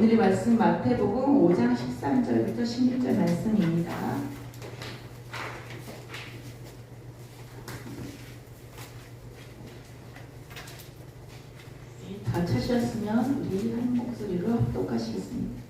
오늘의 말씀 마태복음 5장 13절부터 16절 말씀입니다. 다 찾으셨으면 우리 한 목소리로 합독하시겠습니다.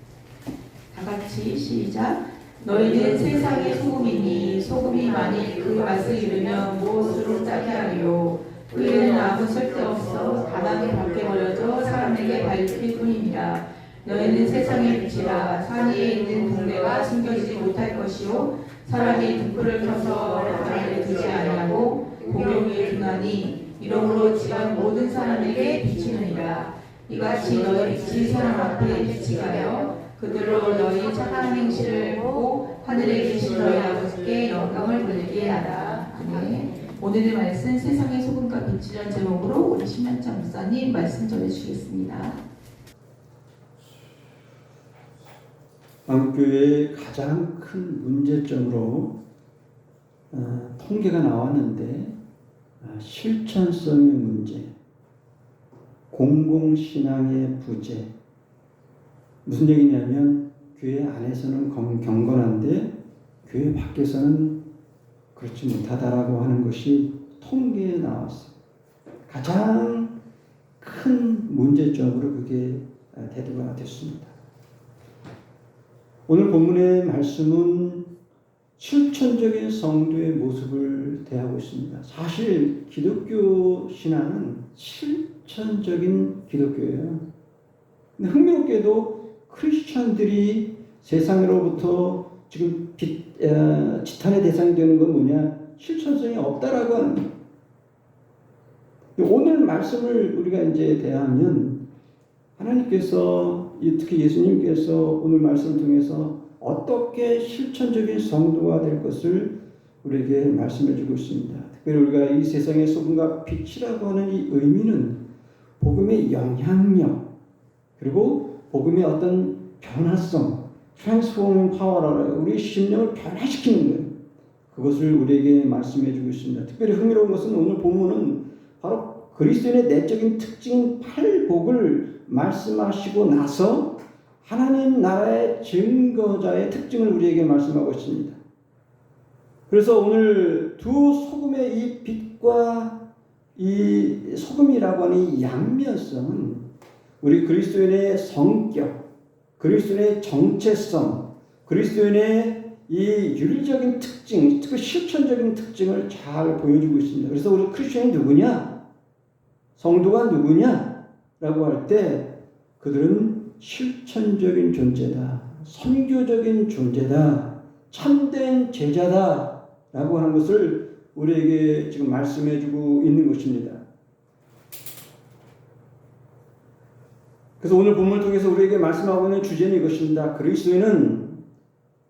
다 같이 시작. 너희는 세상의 소금이니 소금이 만일 그 맛을 잃으면 무엇으로 짜게 하리요. 의에는 아무 쓸데없어 바닥에 밖에 버려져 사람에게 밟힐 뿐이니라. 너희는 세상의 빛이라. 산 위에 있는 동네가 숨겨지지 못할 것이요 사람이 등불을 켜서 바닥에 두지 아니하고 공용 위에 두나니 이러므로 지방 모든 사람에게 비치느니라. 이같이 너희 빛이 사람 앞에 비치가여 그들로 너희 착한 행실을 보고 하늘에 계신 너희 아버지께 영광을 돌리게 하라. 아멘. 오늘의 말씀 세상의 소금과 빛이라는 제목으로 우리 신명창 목사님 말씀 전해주시겠습니다. 한국교회의 가장 큰 문제점으로 통계가 나왔는데 실천성의 문제, 공공신앙의 부재. 무슨 얘기냐면 교회 안에서는 경건한데 교회 밖에서는 그렇지 못하다라고 하는 것이 통계에 나왔어요. 가장 큰 문제점으로 그게 대두가 됐습니다. 오늘 본문의 말씀은 실천적인 성도의 모습을 대하고 있습니다. 사실 기독교 신앙은 실천적인 기독교예요. 근데 흥미롭게도 크리스천들이 세상으로부터 지금 지탄의 대상이 되는 건 뭐냐? 실천성이 없다라고 하는 거예요. 오늘 말씀을 우리가 이제 대하면 하나님께서 특히 예수님께서 오늘 말씀을 통해서 어떻게 실천적인 성도가 될 것을 우리에게 말씀해 주고 있습니다. 특별히 우리가 이 세상의 소금과 빛이라고 하는 이 의미는 복음의 영향력 그리고 복음의 어떤 변화성, 트랜스포밍 파워라고 우리의 심령을 변화시키는 거예요. 그것을 우리에게 말씀해 주고 있습니다. 특별히 흥미로운 것은 오늘 본문은 바로 그리스도인의 내적인 특징인 팔복을 말씀하시고 나서 하나님 나라의 증거자의 특징을 우리에게 말씀하고 있습니다. 그래서 오늘 두 소금의 이 빛과 이 소금이라고 하는 이 양면성은 우리 그리스도인의 성격, 그리스도인의 정체성, 그리스도인의 이 윤리적인 특징, 특히 실천적인 특징을 잘 보여주고 있습니다. 그래서 우리 크리스천이 누구냐? 성도가 누구냐? 라고 할 때 그들은 실천적인 존재다, 선교적인 존재다, 참된 제자다 라고 하는 것을 우리에게 지금 말씀해 주고 있는 것입니다. 그래서 오늘 본문을 통해서 우리에게 말씀하고 있는 주제는 이것입니다. 그리스도인은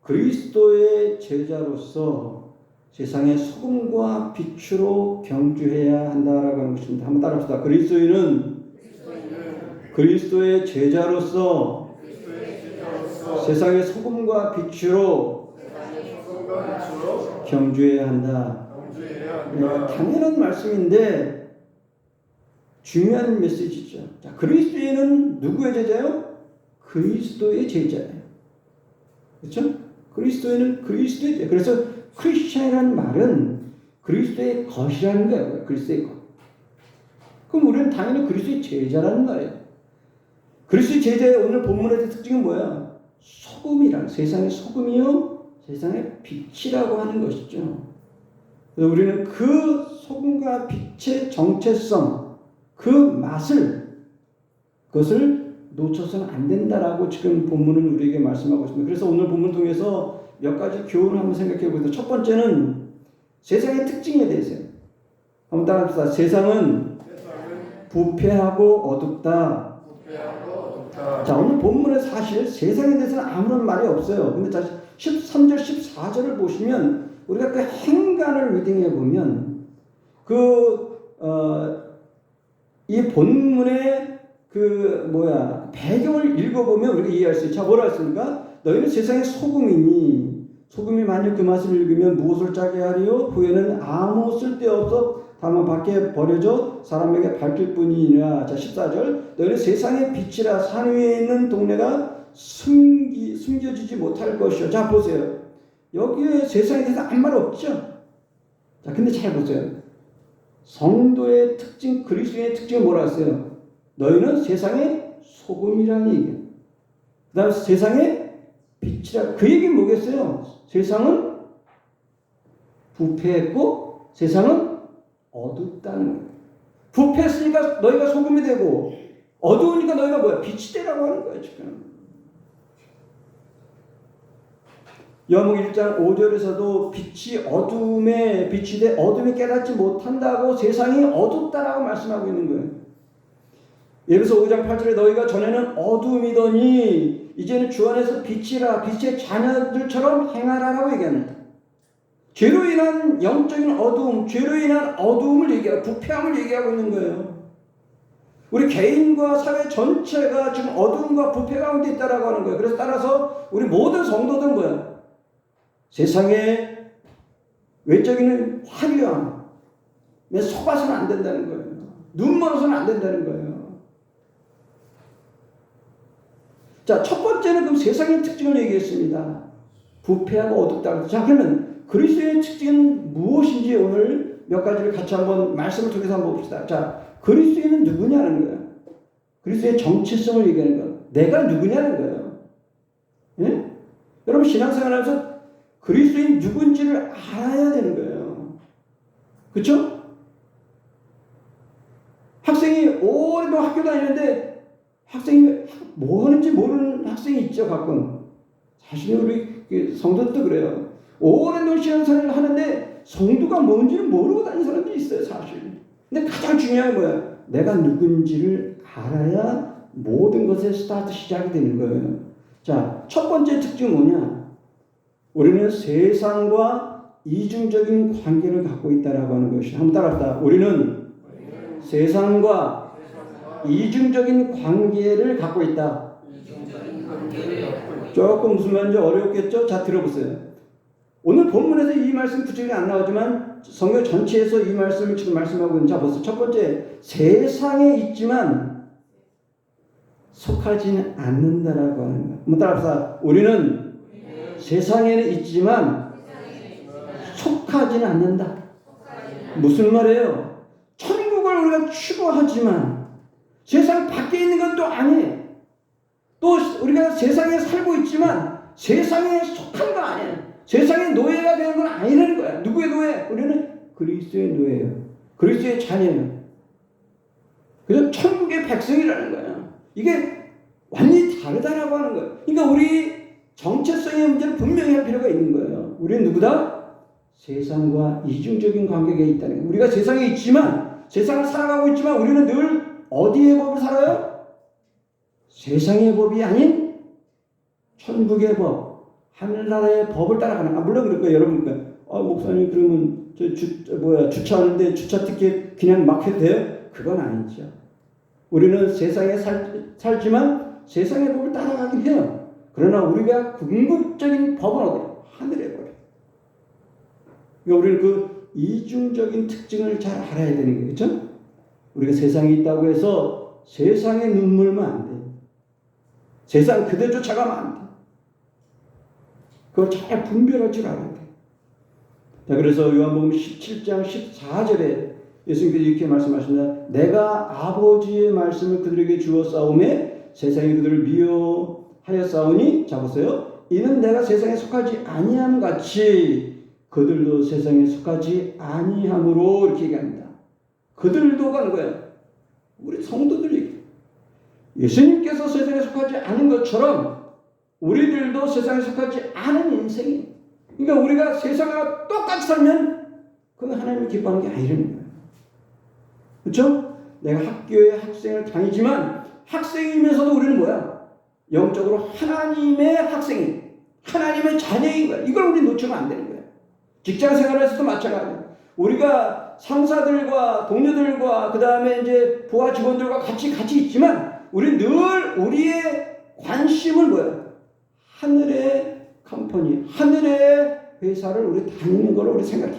그리스도의 제자로서 세상의 소금과 빛으로 경주해야 한다라고 하는 것입니다. 한번 따라합시다. 그리스도인은 그리스도의 제자로서 세상의 소금과 빛으로 경주해야 한다. 당연한 말씀인데 중요한 메시지죠. 자, 그리스도인은 누구의 제자요? 그리스도의 제자예요. 그렇죠? 그리스도인은 그리스도의 제자. 그래서 크리스천이라는 말은 그리스도의 것이라는 거예요. 그리스도의 것. 그럼 우리는 당연히 그리스도의 제자라는 말이에요. 그리스도의 제자의 오늘 본문의 특징은 뭐야? 소금이란 세상의 소금이요, 세상의 빛이라고 하는 것이죠. 그래서 우리는 그 소금과 빛의 정체성, 그 맛을 그것을 놓쳐서는 안 된다라고 지금 본문은 우리에게 말씀하고 있습니다. 그래서 오늘 본문을 통해서 몇 가지 교훈을 한번 생각해 보겠습니다. 첫 번째는 세상의 특징에 대해서요. 한번 따라합시다. 세상은 부패하고 어둡다. 자, 오늘 본문에 사실 세상에 대해서는 아무런 말이 없어요. 근데 13절, 14절을 보시면 우리가 그 행간을 리딩해 보면 이 본문의 배경을 읽어보면 우리가 이해할 수 있어요. 자, 뭐라 했습니까? 너희는 세상의 소금이니 소금이 만일 그 맛을 읽으면 무엇을 짜게 하리요? 후에는 아무 쓸데없어 다만 밖에 버려져 사람에게 밝힐 뿐이니라. 자, 14절 너희는 세상의 빛이라 산 위에 있는 동네가 숨겨지지 못할 것이요. 자, 보세요. 여기에 세상에 대해서 아무 말 없죠? 자, 근데 잘 보세요. 성도의 특징, 그리스도의 특징은 뭐라 했어요? 너희는 세상의 소금이라는 얘기예요. 그 다음에 세상의 빛이라. 그 얘기는 뭐겠어요? 세상은 부패했고 세상은 어둡다는 거예요. 부패했으니까 너희가 소금이 되고 어두우니까 너희가 뭐야? 빛이 되라고 하는 거예요, 지금. 요한복음 1장 5절에서도 빛이 어둠에 빛이 돼 어둠에 깨닫지 못한다고 세상이 어둡다라고 말씀하고 있는 거예요. 예배서 5장 8절에 너희가 전에는 어둠이더니 이제는 주 안에서 빛이라 빛의 자녀들처럼 행하라라고 얘기합니다. 죄로 인한 영적인 어두움, 죄로 인한 어두움을 얘기하고 부패함을 얘기하고 있는 거예요. 우리 개인과 사회 전체가 지금 어두움과 부패 가운데 있다라고 하는 거예요. 그래서 따라서 우리 모든 성도들은 뭐야? 세상의 외적인 화려함에 속아서는 안 된다는 거예요. 눈 멀어서는 안 된다는 거예요. 자, 첫 번째는 그럼 세상의 특징을 얘기했습니다. 부패하고 어둡다. 자, 그러면 그리스도의 특징은 무엇인지 오늘 몇 가지를 같이 한번 말씀을 통해서 한번 봅시다. 자, 그리스도인은 누구냐는 거예요. 그리스도의 정체성을 얘기하는 거예요. 내가 누구냐는 거예요. 예? 여러분 신앙생활하면서 그리스도인 누군지를 알아야 되는 거예요. 그렇죠? 학생이 오랫동안 학교 다니는데 학생이 뭐 하는지 모르는 학생이 있죠, 가끔. 사실 우리 성도들도 그래요. 오랜 신앙생활을 하는데 성도가 뭔지를 모르고 다니는 사람들이 있어요, 사실. 근데 가장 중요한 건 뭐야? 내가 누군지를 알아야 모든 것의 스타트 시작이 되는 거예요. 자, 첫 번째 특징은 뭐냐? 우리는 세상과 이중적인 관계를 갖고 있다라고 하는 것이. 한번 따라합시다. 우리는 세상과 이중적인 관계를 갖고 있다. 조금 무슨 말인지 어렵겠죠? 자, 들어보세요. 오늘 본문에서 이 말씀 구절이 안 나오지만 성경 전체에서 이 말씀을 지금 말씀하고 있는. 자, 보세요. 첫 번째, 세상에 있지만 속하지는 않는다라고 하는 거예요. 한번 따라합시다. 우리는 세상에는 있지만 속하지는 않는다. 무슨 말이에요? 천국을 우리가 추구하지만 세상 밖에 있는 건 또 아니에요. 또 우리가 세상에 살고 있지만 세상에 속한 거 아니에요. 세상의 노예가 되는 건 아니라는 거야. 누구의 노예? 우리는 그리스도의 노예예요. 그리스도의 자녀예요. 그래서 천국의 백성이라는 거야. 이게 완전히 다르다라고 하는 거예요. 그러니까 우리 정체성의 문제는 분명히 할 필요가 있는 거예요. 우리는 누구다? 세상과 이중적인 관계가 있다는 거예요. 우리가 세상에 있지만, 세상을 살아가고 있지만 우리는 늘 어디의 법을 살아요? 세상의 법이 아닌 천국의 법, 하늘나라의 법을 따라가는. 물론 그럴 거예요. 여러분, 목사님 그러면 주차하는데 주차 티켓 그냥 막 해도 돼요? 그건 아니죠. 우리는 세상에 살지만 세상의 법을 따라가긴 해요. 그러나 우리가 궁극적인 법은 어디요? 하늘의 법이에요. 그러니까 우리는 그 이중적인 특징을 잘 알아야 되는 거예요. 그렇죠? 우리가 세상에 있다고 해서 세상에 눈물면 안 돼. 세상 그대로 쫓아가면 안 돼. 그걸 잘 분별할 줄 알아야 돼. 자, 그래서 요한복음 17장 14절에 예수님께서 이렇게 말씀하십니다. 내가 아버지의 말씀을 그들에게 주었사오매 세상이 그들을 미워하였사오니, 자 보세요. 이는 내가 세상에 속하지 아니함 같이 그들도 세상에 속하지 아니함으로, 이렇게 얘기합니다. 그들도 가는 거예요. 우리 성도들이 예수님께서 세상에 속하지 않은 것처럼 우리들도 세상에 속하지 않은 인생이. 그러니까 우리가 세상과 똑같이 살면 그건 하나님이 기뻐하는 게 아니라는 거예요. 그렇죠? 내가 학교에 학생을 다니지만 학생이면서도 우리는 뭐야? 영적으로 하나님의 학생이, 하나님의 자녀인 거야. 이걸 우리 놓치면 안 되는 거야. 직장 생활에서도 마찬가지야. 우리가 상사들과 동료들과 그 다음에 이제 부하 직원들과 같이 있지만 우리 늘 우리의 관심은 뭐야? 하늘의 컴퍼니, 하늘의 회사를 우리 다니는 걸 우리 생각해.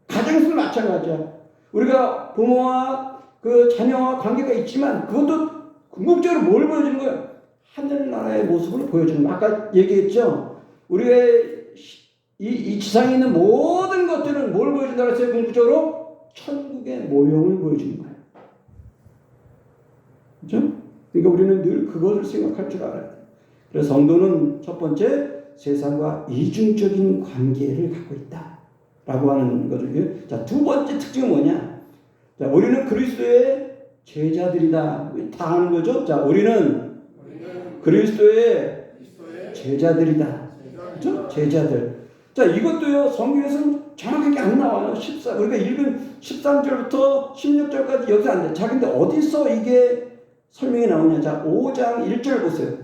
가정에서도 마찬가지야. 우리가 부모와 그 자녀와 관계가 있지만 그것도 궁극적으로 뭘 보여주는 거야? 하늘나라의 모습을 보여주는 거예요. 아까 얘기했죠. 우리가 이 지상에 있는 모든 것들은 뭘 보여준다고 했어요? 궁극적으로 천국의 모형을 보여주는 거예요. 그렇죠? 그러니까 우리는 늘 그것을 생각할 줄 알아야 돼요. 그래서 성도는 첫 번째 세상과 이중적인 관계를 갖고 있다라고 하는 거죠. 자, 두 번째 특징은 뭐냐? 자, 우리는 그리스도의 제자들이다. 다 아는 거죠? 자, 우리는 그리스도의 제자들이다. 그렇죠? 제자들. 자, 이것도요, 성경에서는 정확하게 안 나와요. 우리가 읽은 13절부터 16절까지 여기서 안 돼. 자, 근데 어디서 이게 설명이 나오냐? 자, 5장 1절 보세요.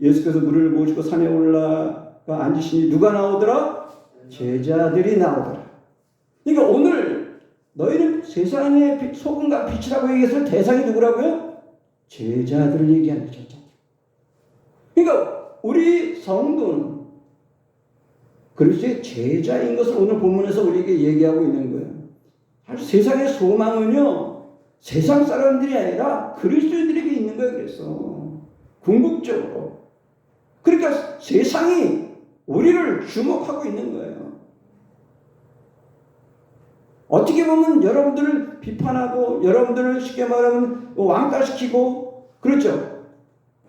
예수께서 물을 모시고 산에 올라가 앉으시니 누가 나오더라? 제자들이 나오더라. 그러니까 오늘 너희는 세상의 소금과 빛이라고 얘기했을 대상이 누구라고요? 제자들을 얘기하는 거죠. 그러니까 우리 성도는 그리스도의 제자인 것을 오늘 본문에서 우리에게 얘기하고 있는 거예요. 사실 세상의 소망은요, 세상 사람들이 아니라 그리스도인들에게 있는 거예요. 그래서 궁극적으로. 그러니까 세상이 우리를 주목하고 있는 거예요. 어떻게 보면 여러분들을 비판하고 여러분들을 쉽게 말하면 왕따시키고 그렇죠.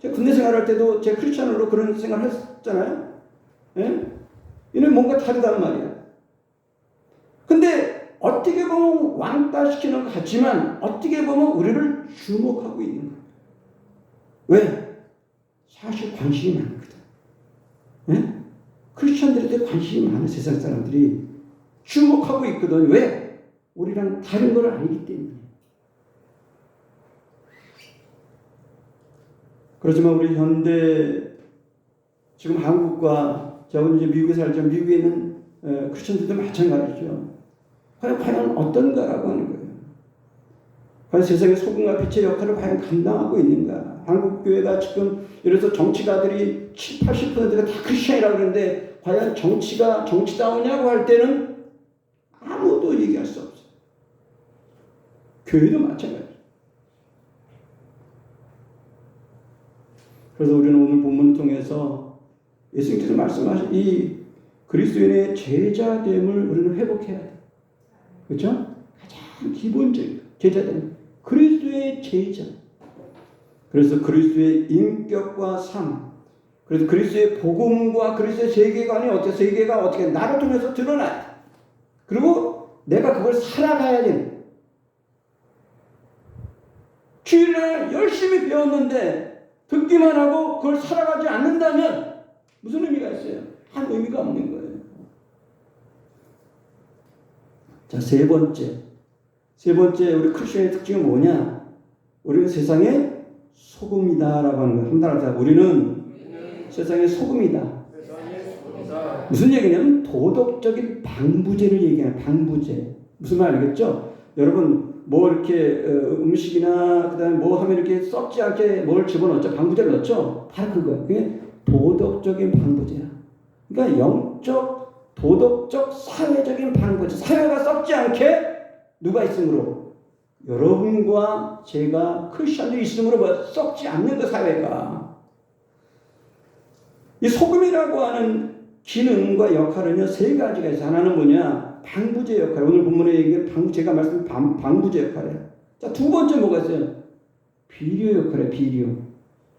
제가 군대 생활할 때도 제 크리스천으로 그런 생각을 했잖아요. 예? 이는 뭔가 다르단 말이야. 근데 어떻게 보면 왕따시키는 것 같지만 어떻게 보면 우리를 주목하고 있는 거예요. 왜? 사실 관심이 많거든. 예? 크리스천들한테 관심이 많은 세상 사람들이 주목하고 있거든. 왜? 우리랑 다른 걸 알기 때문에. 그렇지만 우리 현대 지금 한국과 저는 이제 미국에 살지만 미국에 있는 크리스천들도 마찬가지죠. 과연 어떤가라고 하는 거예요. 과연 세상의 소금과 빛의 역할을 과연 감당하고 있는가. 한국 교회가 지금 예를 들어서 정치가들이 70~80%가 다 크리스천이라고 그러는데 과연 정치가 정치다우냐고 할 때는 아무도 얘기할 수 없어요. 교회도 마찬가지예요. 그래서 우리는 오늘 본문을 통해서 예수님께서 말씀하신 이 그리스도인의 제자됨을 우리는 회복해야 돼요. 그렇죠? 가장 기본적인 제자됨. 그리스도의 제자. 그래서 그리스도의 인격과 삶. 그래서 그리스도의 복음과 그리스도의 세계가 어떻게 나를 통해서 드러나요. 그리고 내가 그걸 살아가야 돼요. 주일날 열심히 배웠는데 듣기만 하고 그걸 살아가지 않는다면 무슨 의미가 있어요? 한 의미가 없는 거예요. 자, 세 번째 우리 크리스천의 특징은 뭐냐? 우리는 세상의 소금이다라고 하는 거예요. 한달하자 우리는 세상의 소금이다. 무슨 얘기냐면 도덕적인 방부제를 얘기하는 방부제. 무슨 말 알겠죠? 여러분 뭐 이렇게 음식이나 그다음에 뭐 하면 이렇게 썩지 않게 뭘 집어넣죠? 방부제를 넣죠? 바로 그거예요. 그게 도덕적인 방부제야. 그러니까 영적, 도덕적, 사회적인 방부제. 사회가 썩지 않게 누가 있으므로? 여러분과 제가 크리스천들이 있으므로 뭐 썩지 않는 그 사회가. 이 소금이라고 하는 기능과 역할은요, 세 가지가 있어요. 하나는 뭐냐? 방부제 역할. 오늘 본문에 얘기한 제가 말씀드린 방부제 역할이에요. 자, 두 번째 뭐가 있어요? 비료 역할이에요. 비료.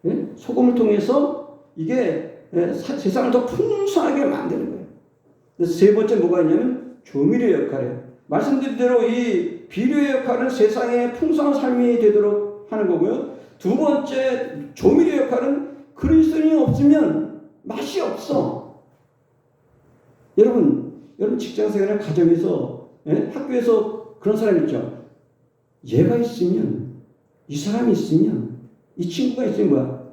예? 소금을 통해서 이게 세상을 더 풍성하게 만드는 거예요. 그래서 세 번째 뭐가 있냐면 조미료 역할이에요. 말씀드린 대로 이 비료의 역할은 세상에 풍성한 삶이 되도록 하는 거고요. 두 번째 조미료 역할은 그리스도인이 없으면 맛이 없어. 여러분 직장생활이나 가정에서 학교에서 그런 사람 있죠. 얘가 있으면 이 사람이 있으면 이 친구가 있으면 뭐야?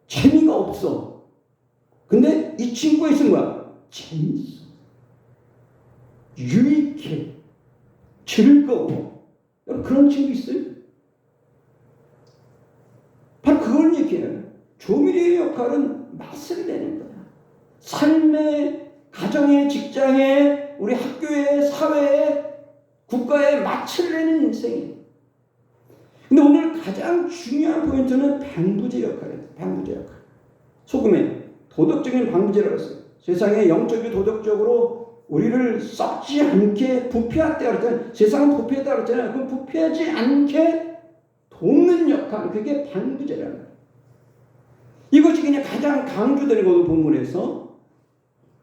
재미가 없어. 근데 이 친구가 있으면 뭐야? 재밌어. 유익해. 즐거워. 여러분 그런 친구 있어요? 바로 그걸 얘기해요. 조미료의 역할은 맛을 내는 거야. 삶의 가정에, 직장에, 우리 학교에, 사회에, 국가에 맛을 내는 인생이에요. 근데 오늘 가장 중요한 포인트는 방부제 역할이에요. 방부제 역할. 소금의 도덕적인 방부제라고 했어요. 세상의 영적이고 도덕적으로 우리를 썩지 않게 부패했다 그랬잖아요. 세상은 부패했다 그랬잖아요. 그럼 부패하지 않게 돕는 역할, 그게 방부제라는 거예요. 이것이 그냥 가장 강조되는 거고 본문에서.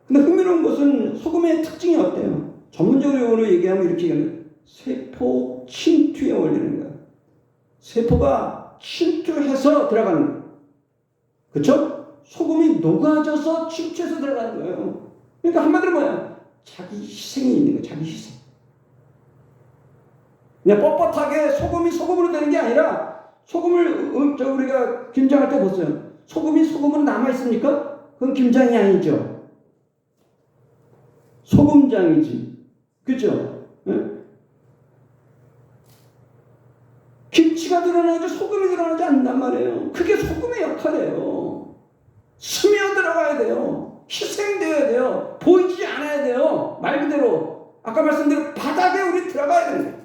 근데 흥미로운 것은 소금의 특징이 어때요? 전문적으로 얘기하면 이렇게 얘기하면 세포 침투의 원리는 거예요. 세포가 침투해서 들어가는 거예요. 그렇죠? 소금이 녹아져서 침투해서 들어가는 거예요. 그러니까 한마디로 뭐야? 자기 희생이 있는 거예요. 자기 희생. 그냥 뻣뻣하게 소금이 소금으로 되는 게 아니라 소금을 우리가 김장할 때 보세요. 소금이 소금으로 남아있습니까? 그건 김장이 아니죠. 소금장이지. 그죠? 네? 김치가 드러나지 소금이 드러나지 않는단 말이에요. 그게 소금의 역할이에요. 스며 들어가야 돼요. 희생되어야 돼요. 보이지 않아야 돼요. 말 그대로 아까 말씀대로 바닥에 우리 들어가야 되는 거예요.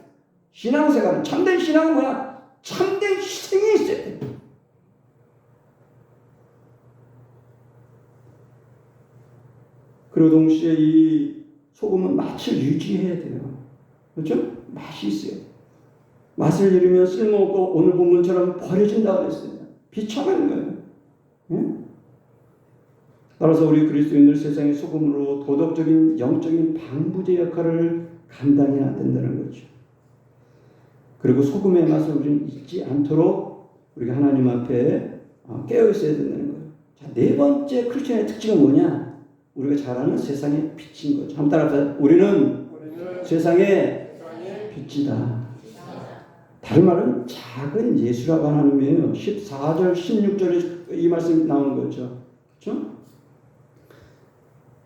신앙생활은 참된 신앙은 뭐야? 참된 희생이 있어야 돼요. 그리고 동시에 이 소금은 맛을 유지해야 돼요. 그렇죠? 맛이 있어야 돼요. 맛을 잃으면 쓸모없고 오늘 본문처럼 버려진다고 그랬어요. 비참한 거예요. 응? 따라서 우리 그리스도인들 세상의 소금으로 도덕적인 영적인 방부제 역할을 감당해야 된다는 거죠. 그리고 소금의 맛을 우리는 잊지 않도록 우리가 하나님 앞에 깨어 있어야 된다는 거예요. 자, 네 번째 크리스천의 특징은 뭐냐? 우리가 잘 아는 세상의 빛인 거죠. 한번 따라서 우리는 세상의 빛이다. 다른 말은 작은 예수라고 하는 의미예요. 14절, 16절에 이 말씀이 나오는 거죠. 그렇죠?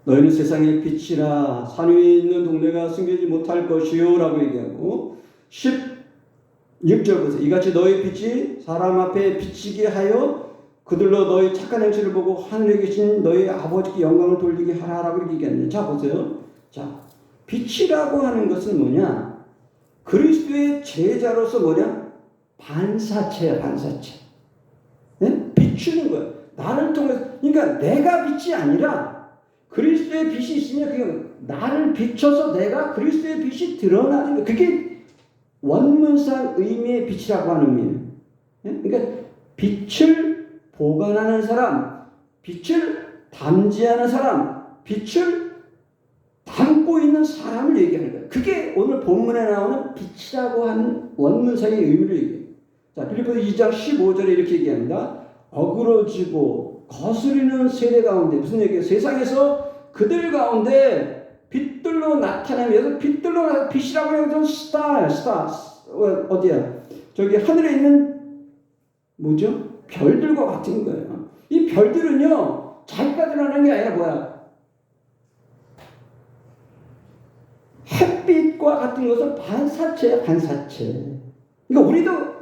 너희는 세상의 빛이라 산 위에 있는 동네가 숨기지 못할 것이요 라고 얘기하고 16절 보세요. 이같이 너희 빛이 사람 앞에 비치게 하여 그들로 너희 착한 행실을 보고 하늘에 계신 너희 아버지께 영광을 돌리게 하라라고 이렇게 얘기하는데, 자 보세요. 자, 빛이라고 하는 것은 뭐냐? 그리스도의 제자로서 뭐냐? 반사체야, 반사체. 네? 비추는 거예요. 나를 통해서. 그러니까 내가 빛이 아니라 그리스도의 빛이 있으면 그게 나를 비춰서 내가 그리스도의 빛이 드러나는 거예요. 그게 원문상 의미의 빛이라고 하는 의미예요. 네? 그러니까 빛을 보관하는 사람, 빛을 담지하는 사람, 빛을 담고 있는 사람을 얘기하는 거예요. 그게 오늘 본문에 나오는 빛이라고 하는 원문상의 의미를 얘기해요. 자, 빌립보서 2장 15절에 이렇게 얘기합니다. 어그러지고 거스리는 세대 가운데, 무슨 얘기예요? 세상에서 그들 가운데 빛들로 나타나면서, 빛들로 나타나면 빛이라고 하는 것은 스타, 어디야? 저기 하늘에 있는 뭐죠? 별들과 같은 거예요. 이 별들은요, 자기가 드러나는 게 아니라 뭐야? 햇빛과 같은 것은 반사체야, 반사체. 그러니까 우리도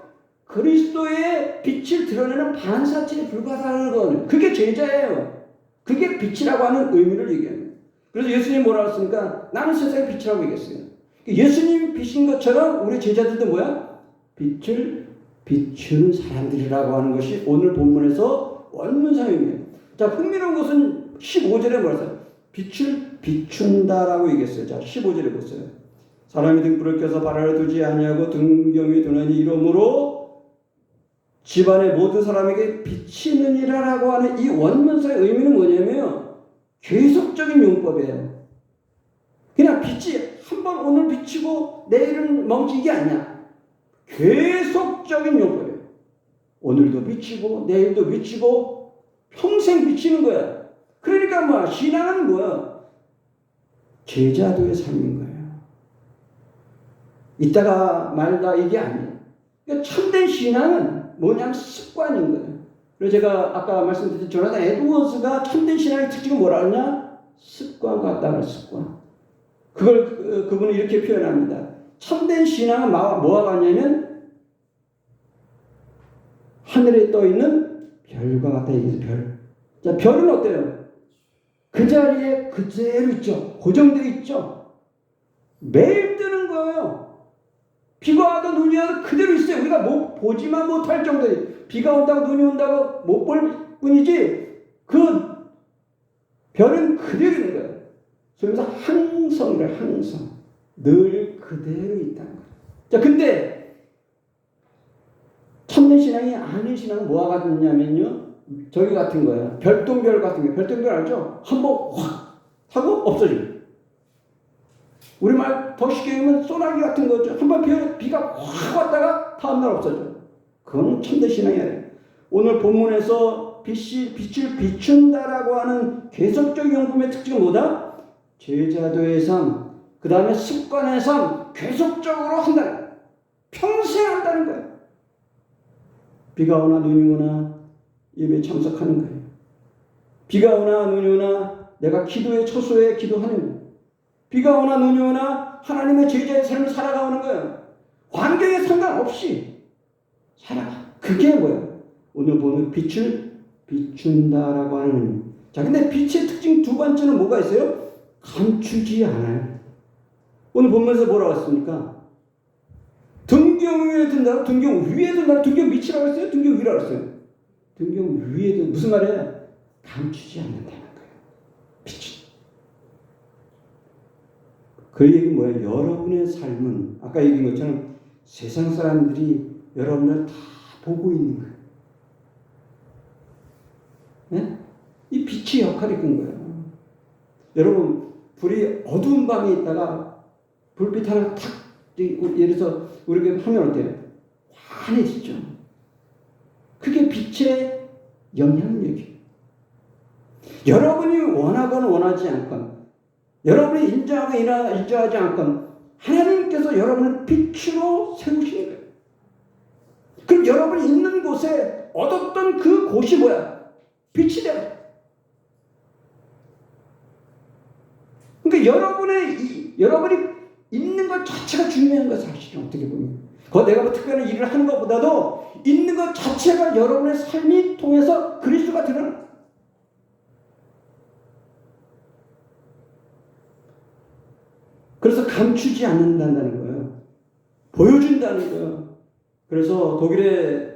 그리스도의 빛을 드러내는 반사체에 불과하다는 건 그게 제자예요. 그게 빛이라고 하는 의미를 얘기해요. 그래서 예수님이 뭐라고 했습니까? 나는 세상의 빛이라고 얘기했어요. 예수님이 빛인 것처럼 우리 제자들도 뭐야? 빛을 비추는 사람들이라고 하는 것이 오늘 본문에서 원문상이에요. 자, 흥미로운 것은 15절에 뭐라 했어요? 빛을 비춘다라고 얘기했어요. 자, 15절에 보세요. 사람이 등불을 켜서 발 아래 두지 아니하고 등경에 두나니 이러므로 집안의 모든 사람에게 비치느니라라고 하는 이 원문상의 의미는 뭐냐면 계속적인 용법이에요. 그냥 빛이 한번 오늘 비치고 내일은 멈추는 게 아니야. 계속적인 용법이에요. 오늘도 비치고 내일도 비치고 평생 비치는 거야. 그러니까 뭐야? 신앙은 뭐야? 제자도의 삶인 거예요. 이따가 말다 이게 아니에요. 그러니까 참된 신앙은 뭐냐면 습관인 거예요. 그래서 제가 아까 말씀드린 조나단 에드워즈가 참된 신앙의 특징은 뭐라 하냐? 습관 같다는 습관. 그걸 그분은 이렇게 표현합니다. 참된 신앙은 뭐와 같냐면 하늘에 떠 있는 별과 같다 얘기해서 별. 자, 별은 어때요? 그 자리에 그대로 있죠. 고정되어 있죠. 매일 뜨는 거예요. 비가 와도 눈이 와도 그대로 있어요. 우리가 보지만 못할 정도에 비가 온다고 눈이 온다고 못 볼 뿐이지 그 별은 그대로 있는 거예요. 그래서 항성이래, 항성. 늘 그대로 있다는 거예요. 자, 근데 참된 신앙이 아닌 신앙은 뭐와 같냐면요, 저기 같은 거예요. 별똥별 같은 거. 별똥별 알죠? 한번 확 하고 없어져요. 우리말 더 쉽게 얘기하면 소나기 같은 거죠. 한번 비가 확 왔다가 다음날 없어져. 그건 참된 신앙이 아니에요. 오늘 본문에서 빛을 비춘다라고 하는 계속적 용품의 특징은 뭐다? 제자도의 삶, 그 다음에 습관의 삶, 계속적으로 한다는 거예요. 평생 한다는 거예요. 비가 오나 눈이 오나 예배에 참석하는 거예요. 비가 오나 눈이 오나 내가 기도의 처소에 기도하는 거예요. 비가 오나 눈이 오나 하나님의 제자의 삶을 살아가는 거예요. 환경에 상관없이 살아가. 그게 뭐예요? 오늘 보면 빛을 비춘다라고 하는. 자, 근데 빛의 특징 두 번째는 뭐가 있어요? 감추지 않아요. 오늘 본문에서 뭐라고 했습니까? 등경 위에 든다, 등경 위에 든다, 등경 밑이라고 했어요? 등경 위라고 했어요? 등경 위에 든다. 무슨 말이에요? 감추지 않는다는 거예요. 빛이. 그 얘기는 뭐예요? 여러분의 삶은 아까 얘기한 것처럼 세상 사람들이 여러분을 다 보고 있는 거예요. 네? 이 빛의 역할이 큰 거예요. 여러분, 불이 어두운 방에 있다가 불빛 하나 탁, 예를 들어서 우리가 하면 어때요? 환해지죠. 그게 빛의 영향력이에요. 여러분이 원하건 원하지 않건, 여러분이 인정하건 인정하지 않건, 하나님께서 여러분을 빛으로 세우시는 거예요. 그럼 여러분이 있는 곳에 얻었던 그 곳이 뭐야? 빛이 돼요. 그러니까 여러분이 있는 것 자체가 중요한 거예요, 사실은 어떻게 보면. 내가 뭐 특별한 일을 하는 것보다도 있는 것 자체가 여러분의 삶이 통해서 그리스도가 드러나요. 그래서 감추지 않는다는 거예요. 보여준다는 거예요. 그래서 독일의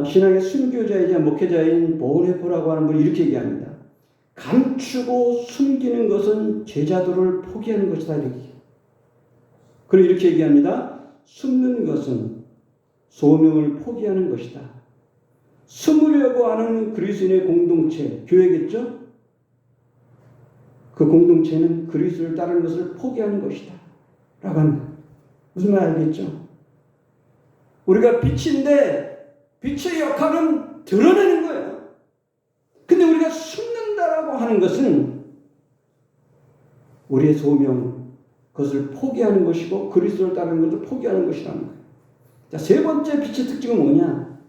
신앙의 순교자이자 목회자인 보은헤퍼라고 하는 분이 이렇게 얘기합니다. 감추고 숨기는 것은 제자도를 포기하는 것이다. 그리고 이렇게 얘기합니다. 숨는 것은 소명을 포기하는 것이다. 숨으려고 하는 그리스도인의 공동체, 교회겠죠? 그 공동체는 그리스도를 따르는 것을 포기하는 것이다. 라고 합니다. 무슨 말 알겠죠? 우리가 빛인데 빛의 역할은 드러내는 거예요. 근데 우리가 숨는다라고 하는 것은 우리의 소명, 그것을 포기하는 것이고 그리스도를 따르는 것을 포기하는 것이라는 거예요. 자, 세 번째 빛의 특징은 뭐냐?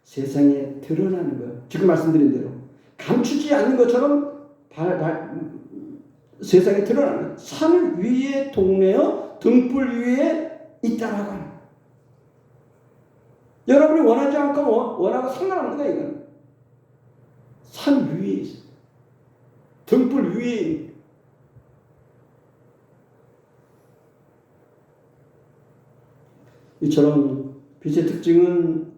세상에 드러나는 거예요. 지금 말씀드린 대로 감추지 않는 것처럼 세상에 드러나는 거예요. 산 위에 동네여 등불 위에 있다라고 하는 거예요. 여러분이 원하지 않고 원하고 상관없는 거예요. 이건 산 위에 있어요. 등불 위에. 이처럼 빛의 특징은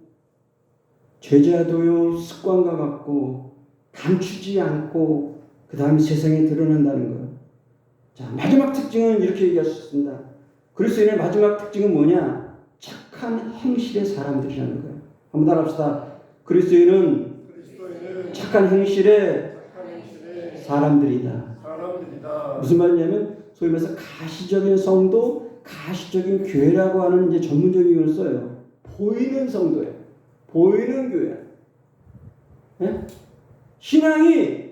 제자도요 습관과 같고 감추지 않고 그 다음에 세상에 드러난다는 거예요. 자, 마지막 특징은 이렇게 얘기할 수 있습니다. 그리스도인의 마지막 특징은 뭐냐? 착한 행실의 사람들이라는 거예요. 한번 따라합시다. 그리스도인은 착한 행실의 사람들이다. 무슨 말이냐면 소위 말해서 가시적인 성도, 가시적인 교회라고 하는 이제 전문적인 용어를 써요. 보이는 성도예요. 보이는 교회. 네? 신앙이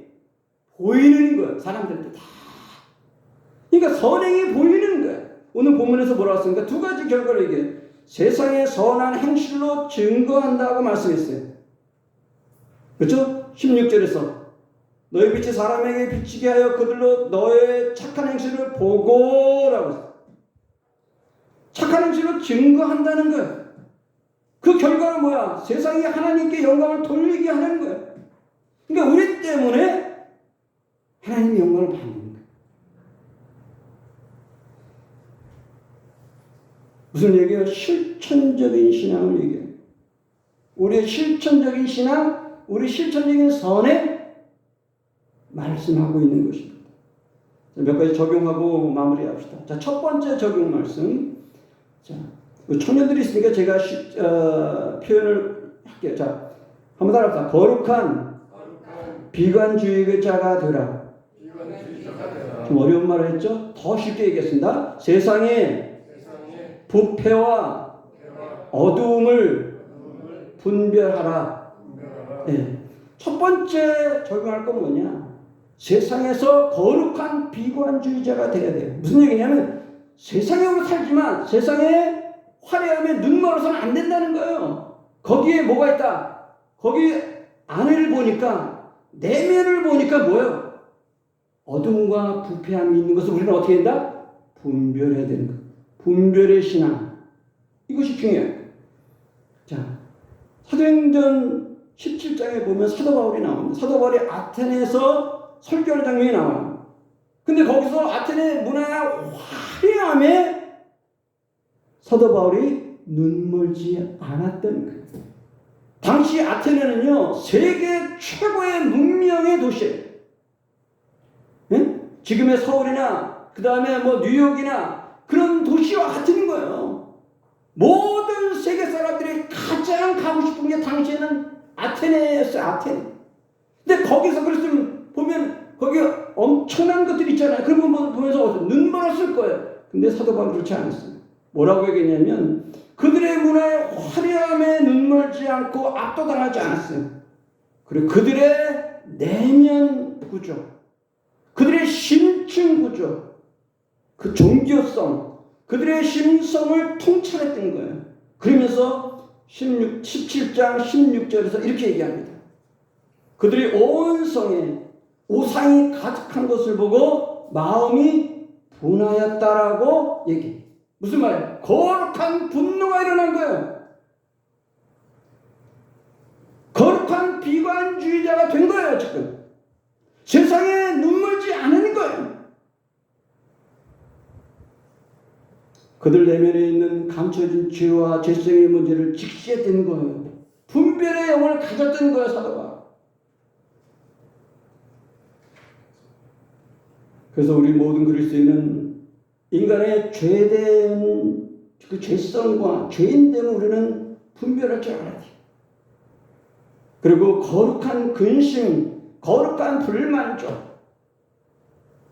보이는 거예요. 사람들한테 다. 그러니까 선행이 보이는 거예요. 오늘 본문에서 뭐라고 했습니까? 두 가지 결과를 얘기해요. 세상의 선한 행실로 증거한다고 말씀했어요. 그렇죠? 16절에서 너희 빛이 사람에게 비치게 하여 그들로 너의 착한 행실을 보고라고 했어요. 착한 행실로 증거한다는 거예요. 그 결과는 뭐야? 세상이 하나님께 영광을 돌리게 하는 거예요. 그러니까 우리 때문에 하나님의 영광을 받는 거예요. 무슨 얘기예요? 실천적인 신앙을 얘기해요. 우리의 실천적인 신앙, 우리 실천적인 선행, 말씀하고 있는 것입니다. 몇 가지 적용하고 마무리합시다. 자, 첫 번째 적용 말씀. 자, 청년들이 있으니까 제가 표현을 할게요. 자, 한번 따라합시다. 거룩한 비관주의자가 되라. 좀 어려운 말을 했죠? 더 쉽게 얘기했습니다. 세상에 부패와 어두움을 분별하라. 네. 첫 번째 적용할 건 뭐냐? 세상에서 거룩한 비관주의자가 되어야 돼요. 무슨 얘기냐면 세상으로 살지만 세상에 화려함에 눈 멀어서는 안 된다는 거예요. 거기에 뭐가 있다? 거기 안을 보니까 내면을 보니까 뭐예요? 어둠과 부패함이 있는 것을 우리는 어떻게 한다? 분별해야 되는 거예요. 분별의 신앙. 이것이 중요해요. 자, 사도행전 17장에 보면 사도 바울이 나옵니다. 사도 바울이 아테네에서 설교하는 장면이 나와요. 근데 거기서 아테네 문화의 화려함에 사도 바울이 눈멀지 않았던 거예요. 당시 아테네는요, 세계 최고의 문명의 도시예요. 네? 지금의 서울이나 그 다음에 뭐 뉴욕이나 그런 도시와 같은 거예요. 모든 세계 사람들이 가장 가고 싶은 게 당시에는 아테네였어요. 아테네. 근데 거기서 그랬으면 보면 거기 엄청난 것들이 있잖아요. 그런 거 보면서 눈 멀었을 거예요. 근데 사도 바울은 그렇지 않았어요. 뭐라고 얘기했냐면 그들의 문화의 화려함에 눈멀지 않고 압도당하지 않았어요. 그리고 그들의 내면 구조, 그들의 심층 구조, 그 종교성, 그들의 심성을 통찰했던 거예요. 그러면서 17장 16절에서 이렇게 얘기합니다. 그들이 온 성에 우상이 가득한 것을 보고 마음이 분하였다라고 얘기해요. 무슨 말이에요? 거룩한 분노가 일어난 거예요. 거룩한 비관주의자가 된 거예요, 지금. 세상에 눈물지 않은 거예요. 그들 내면에 있는 감춰진 죄와 죄성의 문제를 직시했던 거예요. 분별의 영을 가졌던 거예요, 사도가. 그래서 우리 모든 그리스도인은 인간의 죄된 그 죄성과 죄인됨을 우리는 분별할 줄 알아야 돼요. 그리고 거룩한 근심, 거룩한 불만족,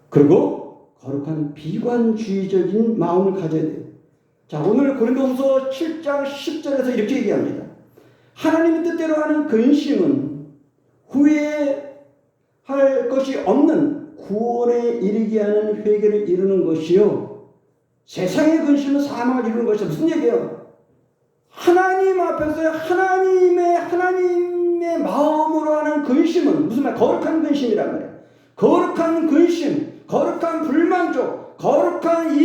그리고 거룩한 비관주의적인 마음을 가져야 돼요. 자, 오늘 고린도후서 7장 10절에서 이렇게 얘기합니다. 하나님의 뜻대로 하는 근심은 후회할 것이 없는 구원에 이르게 하는 회개를 이루는 것이요, 세상의 근심은 사망을 이루는 것이다. 무슨 얘기예요? 하나님 앞에서 하나님의 마음으로 하는 근심은 무슨 말? 거룩한 근심이란 말이에요. 거룩한 근심, 거룩한 불만족, 거룩한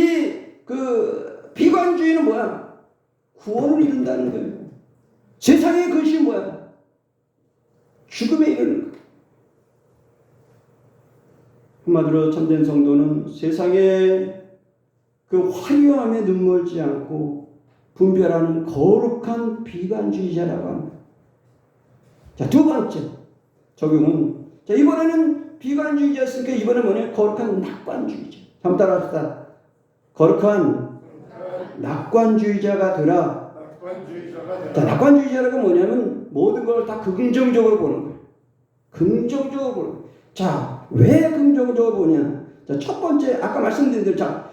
비관주의는 뭐야? 구원을 이룬다는 거예요. 세상의 근심이 뭐야? 죽음에 이르는 거예요. 한마디로 참된 성도는 세상의 그 화려함에 눈멀지 않고 분별하는 거룩한 비관주의자라고 합니다. 자, 두 번째 적용은, 자, 이번에는 비관주의자였으니까 이번에 뭐냐? 거룩한 낙관주의자. 한번 따라합시다. 거룩한 낙관주의자가 되라. 자, 낙관주의자라고 뭐냐면 모든 걸 다 긍정적으로 보는 거예요. 긍정적으로 보는 거예요. 자, 왜 긍정적으로 보냐? 자, 첫 번째, 아까 말씀드린 대로, 자,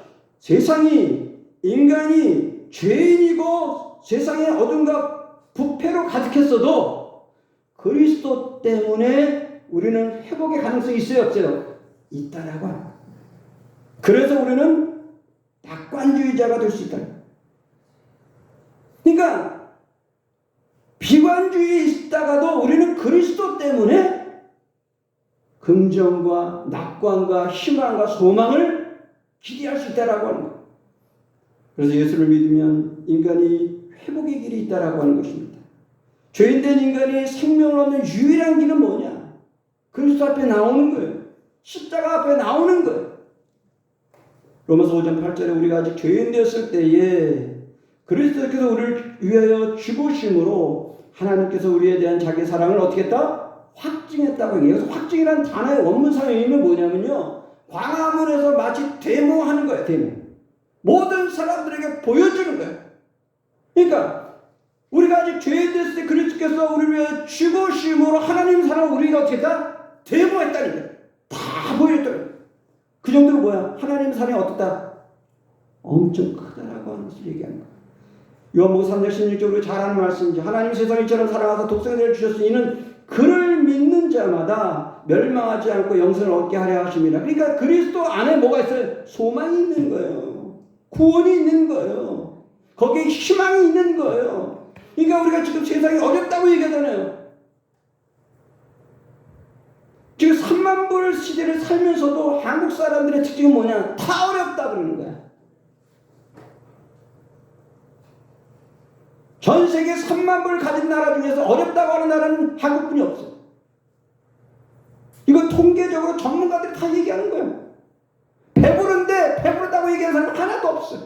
인간이 죄인이고 세상의 어둠과 부패로 가득했어도 그리스도 때문에 우리는 회복의 가능성이 있어요, 없어요? 있다라고 합니다. 그래서 우리는 낙관주의자가 될 수 있다. 그러니까 비관주의에 있다가도 우리는 그리스도 때문에 긍정과 낙관과 희망과 소망을 기대할 수 있다라고 하는 거예요. 그래서 예수를 믿으면 인간이 회복의 길이 있다라고 하는 것입니다. 죄인된 인간이 생명을 얻는 유일한 길은 뭐냐? 그리스도 앞에 나오는 거예요. 십자가 앞에 나오는 거예요. 로마서 5장 8절에 우리가 아직 죄인 되었을 때에 그리스도께서 우리를 위하여 죽으심으로 하나님께서 우리에 대한 자기 사랑을 어떻게 했다? 확증했다고 얘기해요. 확증이라는 단어의 원문상의 의미는 뭐냐면요. 광화문에서 마치 데모하는 거예요. 데모. 모든 사람들에게 보여주는 거예요. 그러니까 우리가 아직 죄인됐을 때 그리스도께서 우리를 위해 죽으심으로 하나님 사랑 우리가 어떻게 했다? 데모했다는 거예요. 다 보여줬다는 거예요. 그 정도로 뭐야? 하나님 사랑이 어떻다? 엄청 크다라고 하는 것을 얘기하는 거예요. 요한복음 3장 16절로 잘 아는 말씀이죠. 하나님 세상을 이처럼 사랑하사 독생자를 주셨으니 이는 그를 믿는 자마다 멸망하지 않고 영생을 얻게 하려 하심이라. 그러니까 그리스도 안에 뭐가 있어요? 소망이 있는 거예요. 구원이 있는 거예요. 거기에 희망이 있는 거예요. 그러니까 우리가 지금 세상이 어렵다고 얘기하잖아요. 지금 3만 불 시대를 살면서도 한국 사람들의 특징은 뭐냐? 다 어렵다 그러는 거야. 전 세계 3만 불을 가진 나라 중에서 어렵다고 하는 나라는 한국뿐이 없어. 이건 통계적으로 전문가들이 다 얘기하는 거예요. 배부른데 배부르다고 얘기하는 사람은 하나도 없어요.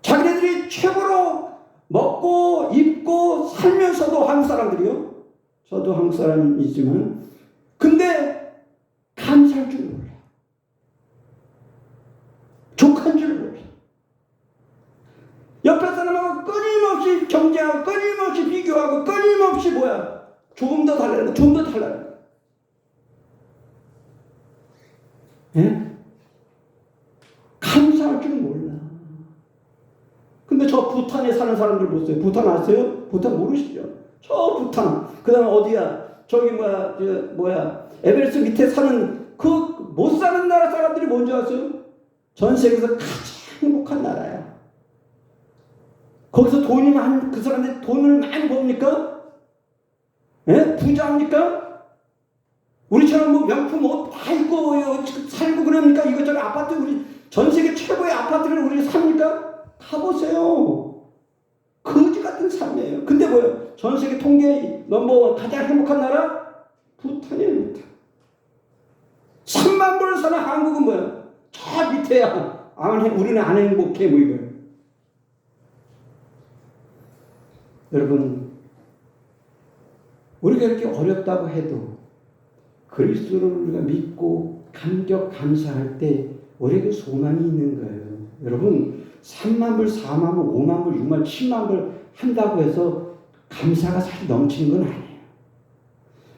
자기네들이 최고로 먹고 입고 살면서도 한국 사람들이요. 저도 한국 사람이지만 근데 감사할 줄 몰라요. 족한 줄 몰라요. 옆에 사람하고 끊임없이 경쟁하고 끊임없이 비교하고 끊임없이 뭐야? 조금 더 달라는 거, 좀 더 달라는 거. 예? 감사할 줄 몰라. 근데 저 부탄에 사는 사람들 보세요. 부탄 아세요? 부탄 모르시죠? 저 부탄. 그 다음에 어디야? 저기 뭐야? 에베레스트 밑에 사는 그 못 사는 나라 사람들이 뭔지 아세요? 전 세계에서 가장 행복한 나라야. 거기서 그 사람들이 돈을 많이 법니까? 예? 부자입니까? 우리처럼 뭐 명품 옷 다 입고 살고 그럽니까? 이것저것 아파트 우리 전 세계 최고의 아파트를 우리가 삽니까? 가보세요. 거지 같은 삶이에요. 근데 뭐예요? 전 세계 통계 넘버 가장 행복한 나라? 부탄이에요. 부탄. 3만 불을 사는 한국은 뭐예요? 저 밑에야. 우리는 안 행복해 뭐 이거예요. 여러분, 우리가 이렇게 어렵다고 해도 그리스도를 우리가 믿고 감격 감사할 때 우리에게 소망이 있는 거예요. 여러분, 3만 불, 4만 불, 5만 불, 6만 불, 7만 불 한다고 해서 감사가 사실 넘치는 건 아니에요.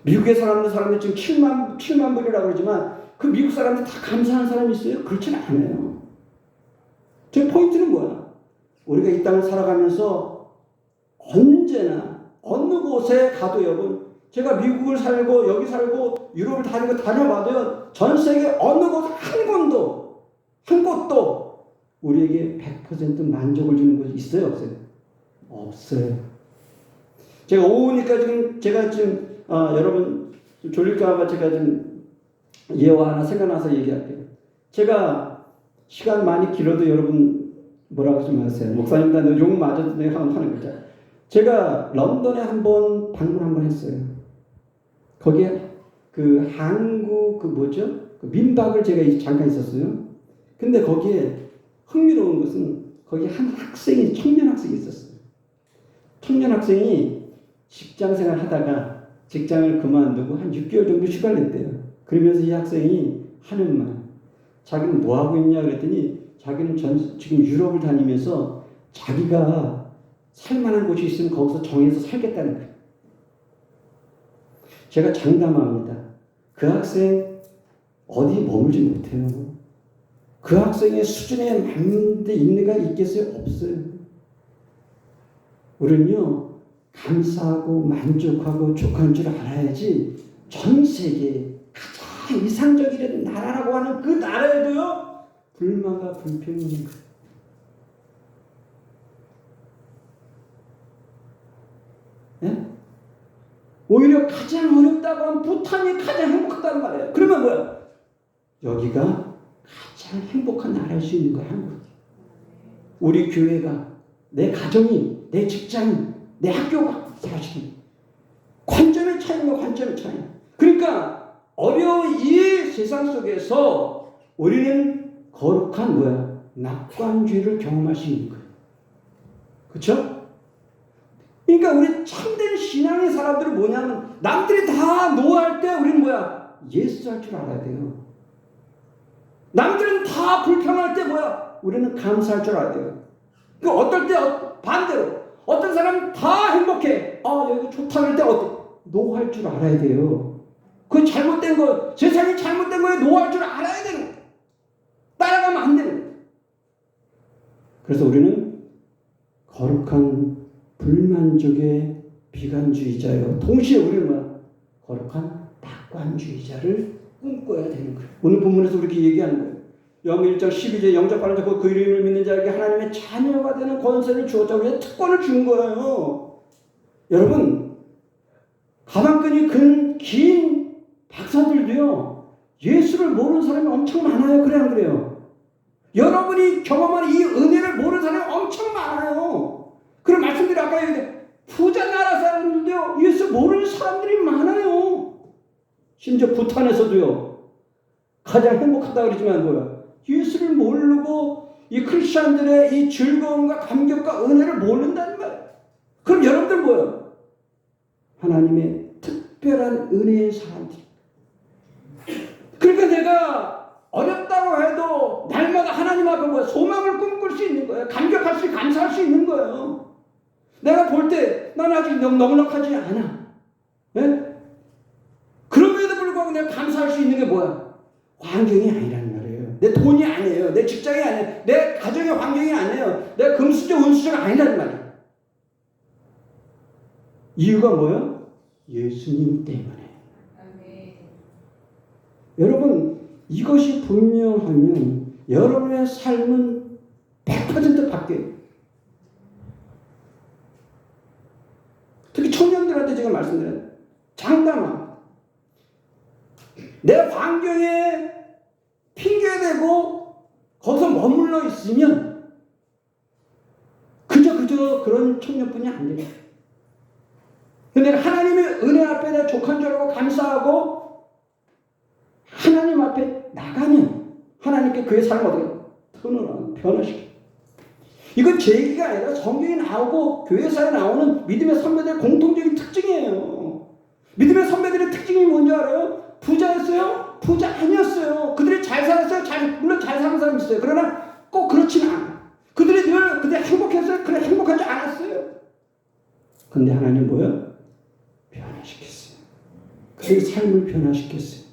미국에 사는 사람들 지금 7만 불이라고 그러지만 그 미국 사람들 다 감사하는 사람이 있어요? 그렇진 않아요. 제 포인트는 뭐야? 우리가 이 땅을 살아가면서 언제나 어느 곳에 가도 여러분, 제가 미국을 살고 여기 살고 유럽을 다녀봐도요, 전 세계 어느 곳 한 곳도 우리에게 100% 만족을 주는 곳이 있어요, 없어요? 없어요. 제가 오후니까 제가 지금 여러분 졸릴까봐 제가 좀 예화 하나 생각나서 얘기할게요. 제가 시간 많이 길어도 여러분 뭐라고 하지 마세요. 목사님들 욕 맞아도 내가 하는 거죠. 제가 런던에 한번 방문 한번 했어요. 거기에 그 한국 그 민박을 제가 잠깐 있었어요. 근데 거기에 흥미로운 것은 거기 한 청년 학생이 있었어요. 청년 학생이 직장 생활 하다가 직장을 그만두고 한 6개월 정도 휴가를 냈대요. 그러면서 이 학생이 하는 말, 자기는 뭐 하고 있냐 그랬더니 자기는 지금 유럽을 다니면서 자기가 살만한 곳이 있으면 거기서 정해서 살겠다는 거예요. 제가 장담합니다. 그 학생 어디 머물지 못해요. 그 학생의 수준에 맞는 데 있는가 있겠어요? 없어요. 우리는요, 감사하고 만족하고 족한 줄 알아야지 전 세계 가장 이상적인 나라라고 하는 그 나라에도요, 불만과 불평이 있는 거예요. 네? 오히려 가장 어렵다고 하면 부탄이 가장 행복하다는 말이에요. 그러면 뭐야? 여기가 가장 행복한 나라일 수 있는 거야, 한국이. 우리 교회가, 내 가정이, 내 직장이, 내 학교가 사실 관점의 차이가 관점의 차이. 그러니까 어려운 이 세상 속에서 우리는 거룩한 뭐야? 낙관죄를 경험할 수 있는 거예요. 그렇죠? 그러니까 우리 참된 신앙의 사람들은 뭐냐면 남들이 다 노할 때 우리는 뭐야? 예스 할 줄 알아야 돼요. 남들은 다 불평할 때 뭐야? 우리는 감사할 줄 알아야 돼요. 그 어떨 때 반대로 어떤 사람은 다 행복해. 여기 좋다 할 때 노할 줄 알아야 돼요. 그 잘못된 거, 세상이 잘못된 거에 노할 줄 알아야 되는 거예요. 따라가면 안 되는 거예요. 그래서 우리는 거룩한 불만족의 비관주의자예요. 동시에 우리는 뭐야? 거룩한 낙관주의자를 꿈꿔야 되는 거예요. 오늘 본문에서 이렇게 얘기하는 거예요. 요한복음 1장 12절 영접하는 자 그 이름을 믿는 자에게 하나님의 자녀가 되는 권세를 주었다. 우리의 특권을 준 거예요. 여러분, 가방끈이 긴 박사들도요, 예수를 모르는 사람이 엄청 많아요. 그래 안 그래요? 여러분이 경험한 이 은혜를 모르는 사람이 엄청 많아요. 그런 말씀들이 아까 얘기했는데 부자 나라 사람들도요, 예수 모르는 사람들이 많아요. 심지어 부탄에서도요, 가장 행복하다고 그러지만 뭐야? 예수를 모르고 이 크리스천들의 이 즐거움과 감격과 은혜를 모른다는 말이에요. 그럼 여러분들 뭐예요? 하나님의 특별한 은혜의 사람들. 그러니까 내가 어렵다고 해도 날마다 하나님 앞에 뭐야? 소망을 꿈꿀 수 있는 거예요. 감격할 수, 감사할 수 있는 거예요. 내가 볼 때 난 아직 넉넉하지 않아. 네? 그럼에도 불구하고 내가 감사할 수 있는 게 뭐야? 환경이 아니라는 말이에요. 내 돈이 아니에요. 내 직장이 아니에요. 내 가정의 환경이 아니에요. 내 금수저, 운수저가 아니라는 말이에요. 이유가 뭐예요? 예수님 때문에. 여러분, 이것이 분명하면 여러분의 삶은 100% 바뀌어요. 특히 청년들한테 제가 말씀드려요. 장담함. 내 환경에 핑계대고 거기서 머물러 있으면 그저 그런 청년뿐이 안 돼요. 근데 하나님의 은혜 앞에 내가 족한 줄 알고 감사하고 하나님 앞에 나가면 하나님께 그의 삶을 어떻게 턴어라운드, 변화시켜요. 이건 제 얘기가 아니라 성경에 나오고 교회사에 나오는 믿음의 선배들의 공통적인 특징이에요. 믿음의 선배들의 특징이 뭔지 알아요? 부자였어요? 부자 아니었어요. 그들이 잘 살았어요? 물론 잘 사는 사람이 있어요. 그러나 꼭 그렇지는 않아요. 그들이 행복했어요? 그래, 행복하지 않았어요. 근데 하나님 뭐예요? 변화시켰어요. 그들의 삶을 변화시켰어요.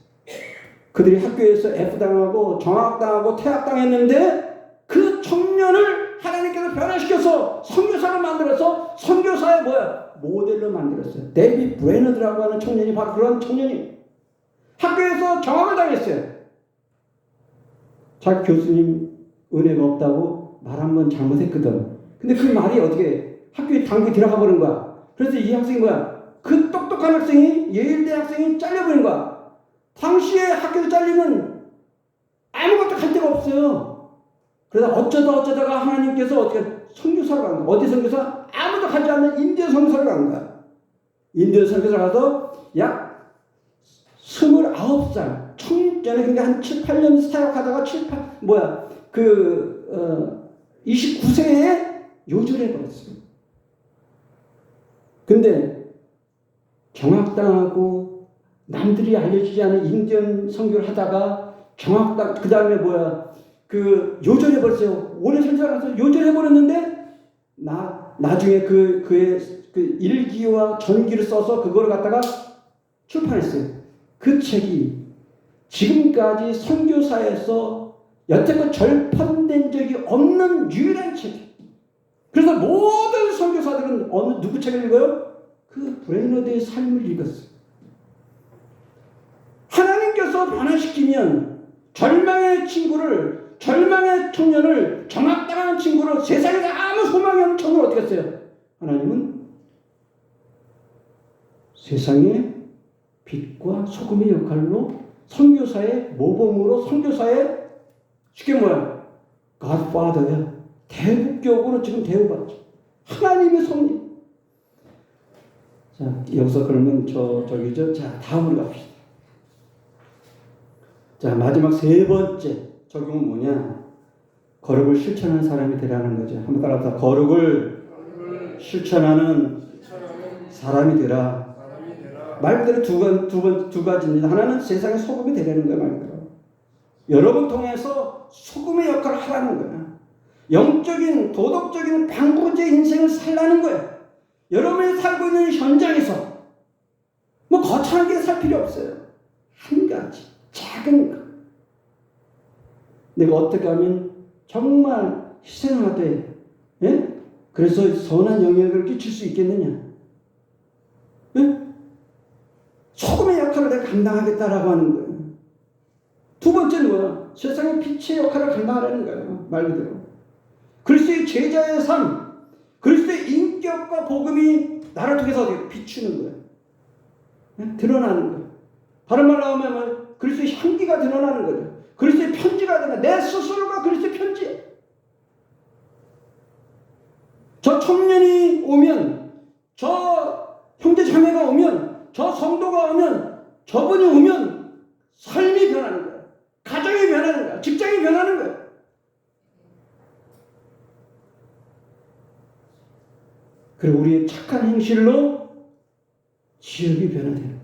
그들이 학교에서 F당하고 정학당하고 퇴학당했는데 그 청년을 하나님께서 변화시켜서 선교사를 만들어서 선교사의 뭐야? 모델로 만들었어요. 데이비 브레너드라고 하는 청년이 바로 그런 청년이 학교에서 정학을 당했어요. 자기 교수님 은혜가 없다고 말 한 번 잘못했거든. 근데 그 말이 어떻게 학교에 당국이 들어가 버린 거야. 그래서 이 학생이 뭐야? 그 똑똑한 학생이 예일대 학생이 잘려버린 거야. 당시에 학교에서 잘리면 아무것도 할 데가 없어요. 그래서 어쩌다가 하나님께서 어떻게 선교사로 간 거야. 어디 선교사? 아무도 가지 않는 인디언 선교사로 간 거야. 인디언 선교사 가서 약 29살 청년에 그러니까 한 7, 8년 사역하다가 29세에 요절해 버렸어요. 근데 정학당하고 남들이 알려지지 않은 인디언 선교를 하다가 정학당 그 다음에 요절해 버렸어요. 오래 설교하면서 요절해 버렸는데 나중에 그의 일기와 전기를 써서 그거를 갖다가 출판했어요. 그 책이 지금까지 선교사에서 여태껏 절판된 적이 없는 유일한 책이에요. 그래서 모든 선교사들은 누구 책을 읽어요? 그 브레너드의 삶을 읽었어요. 하나님께서 변화시키면 절망의 청년을 정학당하는 친구를 세상에 아무 소망이 없는 청년을 어떻게 했어요? 하나님은 세상의 빛과 소금의 역할로 선교사의 모범으로 선교사의 쉽게 뭐야? Godfather야. 대국격으로 지금 대우받죠. 하나님의 성령. 자, 여기서 그러면 자, 다음으로 갑시다. 자, 마지막 세 번째 적용은 뭐냐? 거룩을 실천하는 사람이 되라는 거죠. 한번 따라서 거룩을 실천하는 사람이 되라. 말 그대로 두 가지입니다. 하나는 세상의 소금이 되라는 거야, 말 그대로. 여러분 통해서 소금의 역할을 하라는 거야. 영적인, 도덕적인 방부제 인생을 살라는 거야. 여러분이 살고 있는 현장에서 뭐 거창하게 살 필요 없어요. 한 가지, 작은 거. 내가 어떻게 하면 정말 희생하되, 예? 그래서 선한 영향을 끼칠 수 있겠느냐? 예? 소금의 역할을 내가 감당하겠다라고 하는 거예요. 두 번째는 뭐야? 세상의 빛의 역할을 감당하라는 거예요. 말 그대로. 그리스도의 제자의 삶, 그리스도의 인격과 복음이 나를 통해서 어떻게 비추는 거예요. 예? 드러나는 거예요. 다른 말로 하면 그리스도의 향기가 드러나는 거죠. 그리스도의 편지가 되는 내 스스로가 그리스도의 편지예요. 저 청년이 오면, 저 형제 자매가 오면, 저 성도가 오면, 저분이 오면 삶이 변하는 거예요. 가정이 변하는 거예요. 직장이 변하는 거예요. 그리고 우리의 착한 행실로 지역이 변화되는 거예요.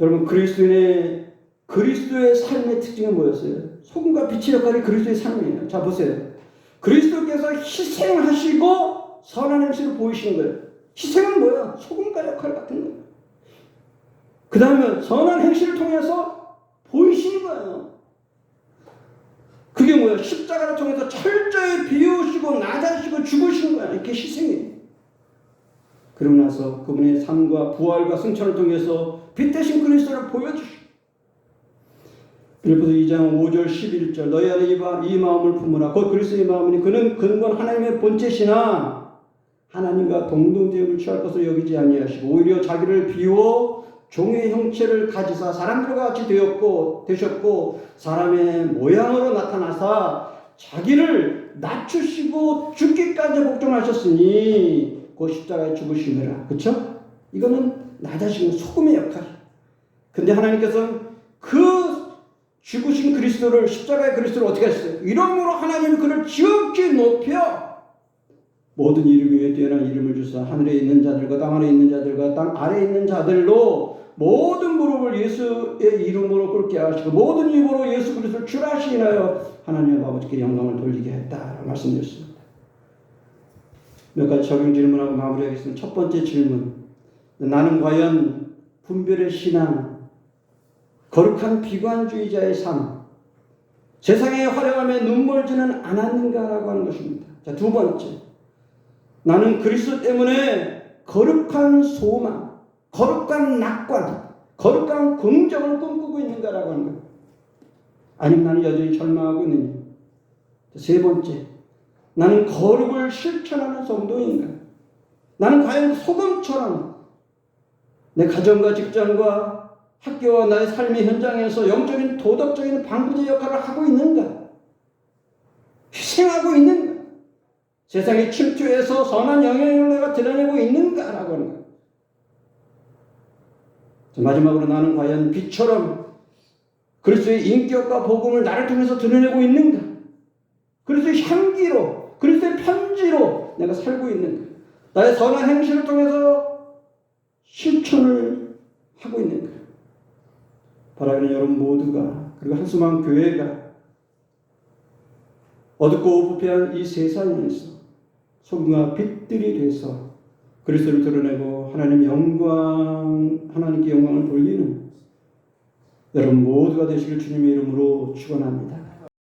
여러분, 그리스도의 삶의 특징은 뭐였어요? 소금과 빛의 역할이 그리스도의 삶이에요. 자, 보세요. 그리스도께서 희생하시고 선한 행실을 보이시는 거예요. 희생은 뭐예요? 소금과 역할 같은 거예요. 그 다음에 선한 행실을 통해서 보이시는 거예요. 그게 뭐예요? 십자가를 통해서 철저히 비우시고 낮아지시고 죽으신 거예요. 이게 희생이에요. 그러고 나서 그분의 삶과 부활과 승천을 통해서 빛 대신 그리스도를 보여주시고, 빌립보서 2장 5절 11절 너희 안에 이 마음을 품으라. 곧 그리스도의 마음이니 그는 근본 하나님의 본체시나 하나님과 동등됨을 취할 것을 여기지 아니하시고 오히려 자기를 비워 종의 형체를 가지사 사람들과 같이 되셨고 사람의 모양으로 나타나사 자기를 낮추시고 죽기까지 복종하셨으니 그 십자가에 죽으시느라. 그렇죠? 이거는 낮아지는 소금의 역할이에요. 근데 하나님께서는 그 죽으신 그리스도를, 십자가의 그리스도를 어떻게 하셨어요? 이름으로 하나님이 그를 지극히 높여 모든 이름 위에 뛰어난 이름을 주사 하늘에 있는 자들과 땅 아래 있는 자들과 땅 아래에 있는 자들로 모든 무릎을 예수의 이름으로 꿇게 하시고 모든 입으로 예수 그리스도를 주라 시인하여 하나님 아버지께 영광을 돌리게 했다 말씀드렸습니다. 몇 가지 적용 질문하고 마무리하겠습니다. 첫 번째 질문, 나는 과연 분별의 신앙, 거룩한 비관주의자의 삶, 세상의 화려함에 눈멀지는 않았는가라고 하는 것입니다. 자, 두 번째, 나는 그리스도 때문에 거룩한 소망, 거룩한 낙관, 거룩한 긍정을 꿈꾸고 있는가라고 하는 거예요. 아니면 나는 여전히 절망하고 있느냐. 세 번째, 나는 거룩을 실천하는 성도인가. 나는 과연 소금처럼 내 가정과 직장과 학교와 나의 삶의 현장에서 영적인 도덕적인 방부제 역할을 하고 있는가? 희생하고 있는가? 세상에 침투해서 선한 영향력을 내가 드러내고 있는가라고 하는 거예요. 마지막으로 나는 과연 빛처럼 그리스도의 인격과 복음을 나를 통해서 드러내고 있는가? 그리스도의 향기로, 그리스도의 편지로 내가 살고 있는가? 나의 선한 행실을 통해서 실천을 하고 있는가? 바라기는 여러분 모두가, 그리고 한수만 교회가 어둡고 부패한 이 세상에서 소금과 빛들이 돼서 그리스도를 드러내고 하나님께 영광을 돌리는 여러분 모두가 되시길 주님의 이름으로 축원합니다.